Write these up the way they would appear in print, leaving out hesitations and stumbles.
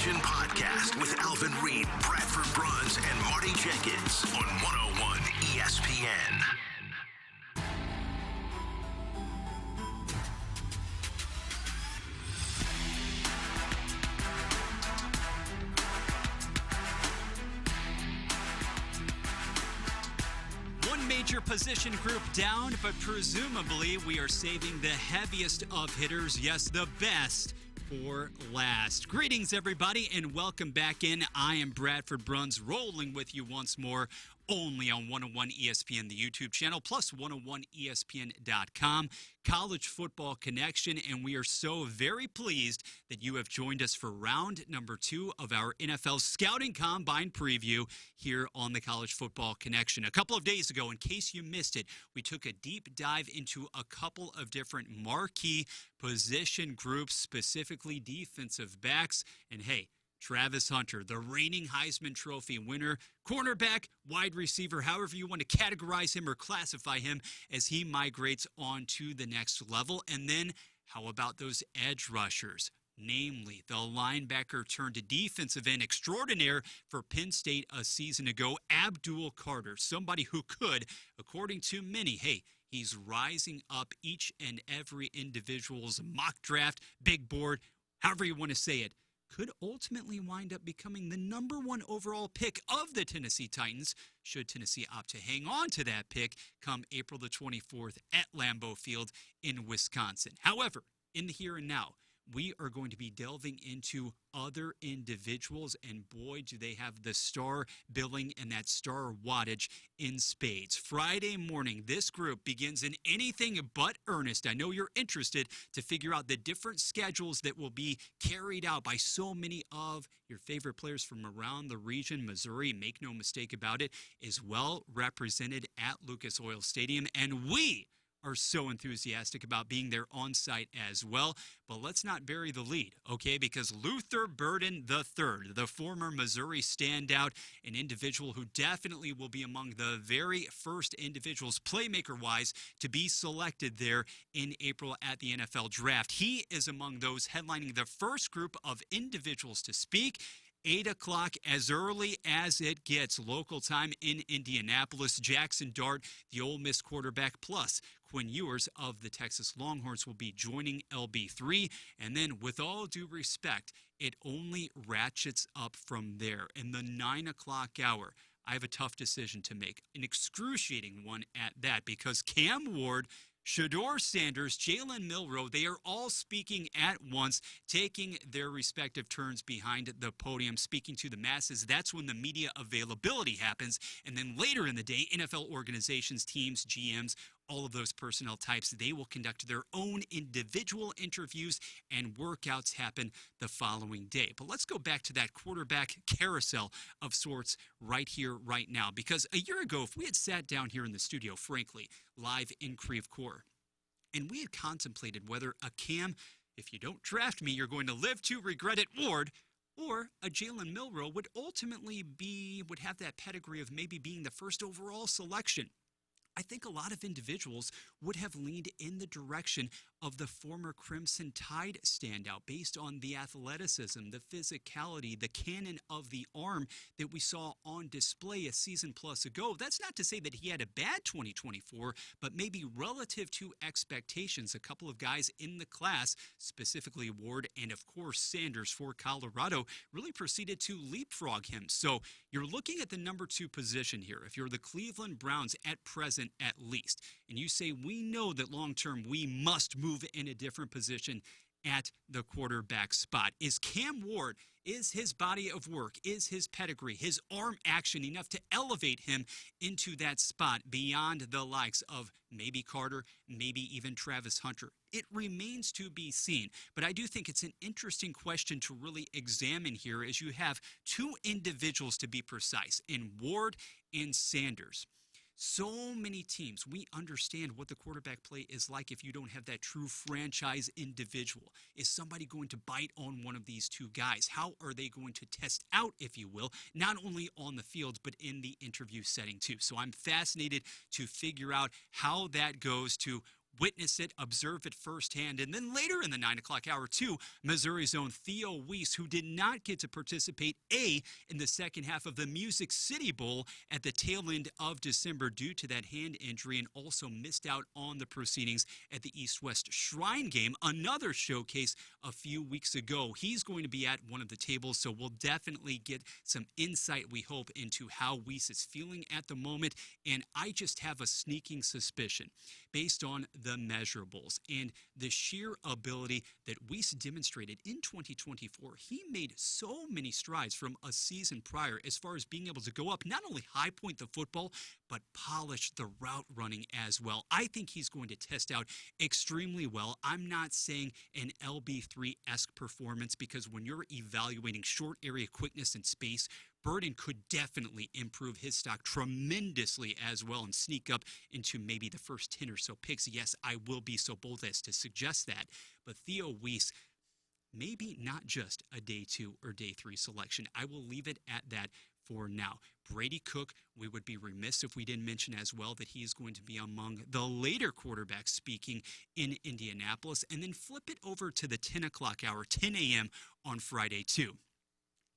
Position Podcast with Alvin Reed, Bradford Bruns, and Marty Jenkins on 101 ESPN. One major position group down, but presumably we are saving the heaviest of hitters, yes, the best, for last. Greetings, everybody, and welcome back in. I am Bradford Bruns, rolling with you once more, only on 101 ESPN, the YouTube channel, plus 101ESPN.com, College Football Connection, and we are so very pleased that you have joined us for round number 2 of our NFL Scouting Combine preview here on the College Football Connection. A couple of days ago, in case you missed it, we took a deep dive into a couple of different marquee position groups, specifically defensive backs, and hey, Travis Hunter, the reigning Heisman Trophy winner, cornerback, wide receiver, however you want to categorize him or classify him as he migrates on to the next level. And then how about those edge rushers? Namely, the linebacker turned to defensive end extraordinaire for Penn State a season ago, Abdul Carter, somebody who could, according to many, he's rising up each and every individual's mock draft, big board, however you want to say it, could ultimately wind up becoming the number 1 overall pick of the Tennessee Titans, should Tennessee opt to hang on to that pick come April the 24th at Lambeau Field in Wisconsin. However, in the here and now, we are going to be delving into other individuals, and boy, do they have the star billing and that star wattage in spades. Friday morning, this group begins in anything but earnest. I know you're interested to figure out the different schedules that will be carried out by so many of your favorite players from around the region. Missouri, make no mistake about it, is well represented at Lucas Oil Stadium, and we are so enthusiastic about being there on site as well. But let's not bury the lead, okay? Because Luther Burden III, the former Missouri standout, an individual who definitely will be among the very first individuals, playmaker-wise, to be selected there in April at the NFL Draft. He is among those headlining the first group of individuals to speak. 8 o'clock, as early as it gets, local time in Indianapolis. Jackson Dart, the Ole Miss quarterback, plus Quinn Ewers of the Texas Longhorns will be joining LB3. And then, with all due respect, it only ratchets up from there. In the 9 o'clock hour, I have a tough decision to make, an excruciating one at that, because Cam Ward, Shedeur Sanders, Jalen Milroe, they are all speaking at once, taking their respective turns behind the podium, speaking to the masses. That's when the media availability happens. And then later in the day, NFL organizations, teams, GMs, all of those personnel types, they will conduct their own individual interviews, and workouts happen the following day. But let's go back to that quarterback carousel of sorts right here, right now. Because a year ago, if we had sat down here in the studio, frankly, live in Creve Coeur, and we had contemplated whether a Cam, if you don't draft me, you're going to live to regret it, Ward, or a Jalen Milroe would ultimately would have that pedigree of maybe being the first overall selection, I think a lot of individuals would have leaned in the direction of the former Crimson Tide standout based on the athleticism, the physicality, the cannon of the arm that we saw on display a season plus ago. That's not to say that he had a bad 2024, but maybe relative to expectations, a couple of guys in the class, specifically Ward and, of course, Sanders for Colorado, really proceeded to leapfrog him. So you're looking at the number 2 position here. If you're the Cleveland Browns at present, at least, and you say we know that long-term we must move in a different position at the quarterback spot. Is Cam Ward, is his body of work, is his pedigree, his arm action enough to elevate him into that spot beyond the likes of maybe Carter, maybe even Travis Hunter? It remains to be seen, but I do think it's an interesting question to really examine here, as you have 2 individuals, to be precise, in Ward and Sanders. So many teams, we understand what the quarterback play is like if you don't have that true franchise individual. Is somebody going to bite on one of these 2 guys? How are they going to test out, if you will, not only on the field, but in the interview setting too? So I'm fascinated to figure out how that goes, to witness it, observe it firsthand. And then later in the 9 o'clock hour, too, Missouri's own Theo Weiss, who did not get to participate, in the second half of the Music City Bowl at the tail end of December due to that hand injury, and also missed out on the proceedings at the East-West Shrine game, another showcase a few weeks ago. He's going to be at one of the tables, so we'll definitely get some insight, we hope, into how Weiss is feeling at the moment. And I just have a sneaking suspicion, based on the measurables and the sheer ability that Weiss demonstrated in 2024, he made so many strides from a season prior as far as being able to go up, not only high point the football, but polish the route running as well. I think he's going to test out extremely well. I'm not saying an LB3-esque performance, because when you're evaluating short area quickness and space, Burden could definitely improve his stock tremendously as well and sneak up into maybe the first 10 or so picks. Yes, I will be so bold as to suggest that. But Theo Weiss, maybe not just a day 2 or day 3 selection. I will leave it at that for now. Brady Cook, we would be remiss if we didn't mention as well that he is going to be among the later quarterbacks speaking in Indianapolis. And then flip it over to the 10 o'clock hour, 10 a.m. on Friday too.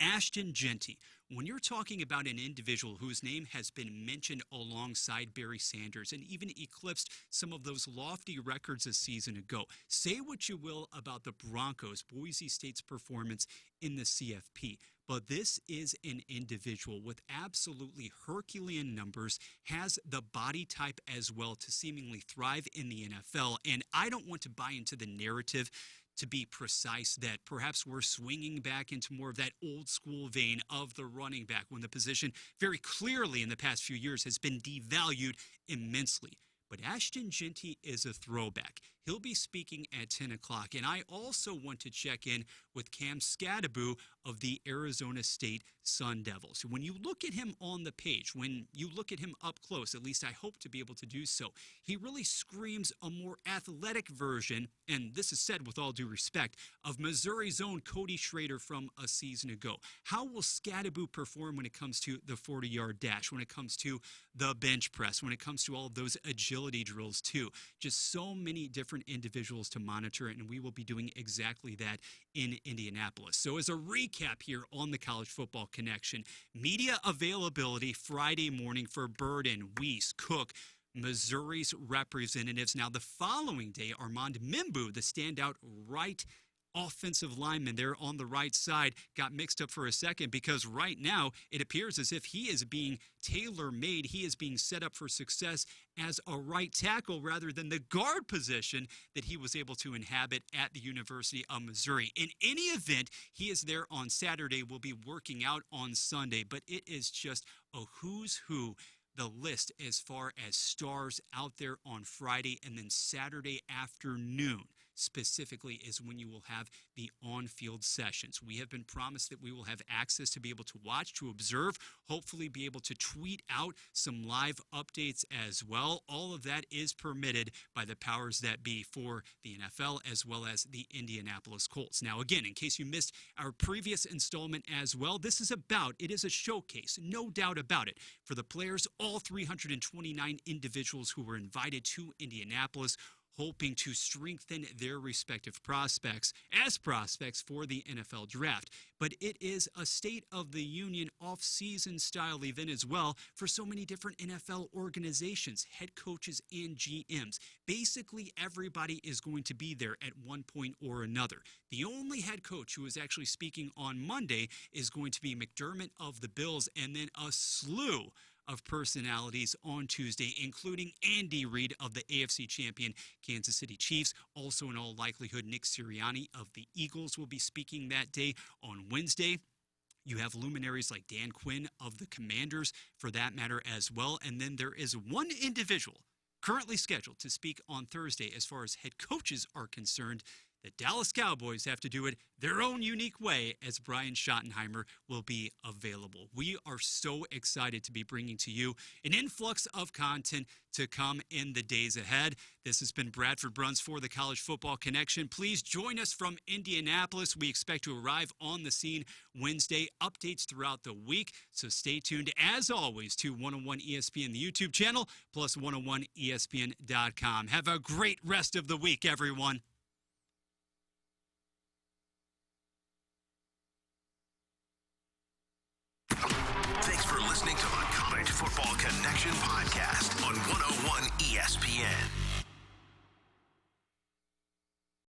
Ashton Jeanty, when you're talking about an individual whose name has been mentioned alongside Barry Sanders and even eclipsed some of those lofty records a season ago, say what you will about the Broncos, Boise State's performance in the CFP, but this is an individual with absolutely Herculean numbers, has the body type as well to seemingly thrive in the NFL, and I don't want to buy into the narrative, to be precise, that perhaps we're swinging back into more of that old school vein of the running back, when the position very clearly in the past few years has been devalued immensely. But Ashton Jeanty is a throwback. He'll be speaking at 10 o'clock. And I also want to check in with Cam Skattebo of the Arizona State Sun Devils. When you look at him on the page, when you look at him up close, at least I hope to be able to do so, he really screams a more athletic version, and this is said with all due respect, of Missouri's own Cody Schrader from a season ago. How will Skattebo perform when it comes to the 40-yard dash, when it comes to the bench press, when it comes to all of those agility drills too? Just so many different individuals to monitor, and we will be doing exactly that in Indianapolis. So as a recap here on the College Football Connection, media availability Friday morning for Burden, Weiss, Cook, Missouri's representatives. Now the following day, Armand Mimbu, the standout right offensive lineman there on the right side, got mixed up for a second, because right now it appears as if he is being tailor-made. He is being set up for success as a right tackle rather than the guard position that he was able to inhabit at the University of Missouri. In any event, he is there on Saturday, will be working out on Sunday, but it is just a who's who, the list as far as stars out there on Friday, and then Saturday afternoon specifically is when you will have the on-field sessions. We have been promised that we will have access to be able to watch, to observe, hopefully be able to tweet out some live updates as well. All of that is permitted by the powers that be for the NFL as well as the Indianapolis Colts. Now, again, in case you missed our previous installment as well, it is a showcase, no doubt about it, for the players, all 329 individuals who were invited to Indianapolis, hoping to strengthen their respective prospects as prospects for the NFL draft. But it is a State of the Union off-season style event as well for so many different NFL organizations, head coaches and GMs. Basically, everybody is going to be there at one point or another. The only head coach who is actually speaking on Monday is going to be McDermott of the Bills, and then a slew of personalities on Tuesday, including Andy Reid of the AFC champion Kansas City Chiefs. Also, in all likelihood, Nick Sirianni of the Eagles will be speaking that day. On Wednesday, you have luminaries like Dan Quinn of the Commanders, for that matter, as well. And then there is one individual currently scheduled to speak on Thursday as far as head coaches are concerned. The Dallas Cowboys have to do it their own unique way, as Brian Schottenheimer will be available. We are so excited to be bringing to you an influx of content to come in the days ahead. This has been Bradford Bruns for the College Football Connection. Please join us from Indianapolis. We expect to arrive on the scene Wednesday. Updates throughout the week, so stay tuned as always to 101 ESPN, the YouTube channel, plus 101ESPN.com. Have a great rest of the week, everyone. Thanks for listening to the College Football Connection podcast on 101 ESPN.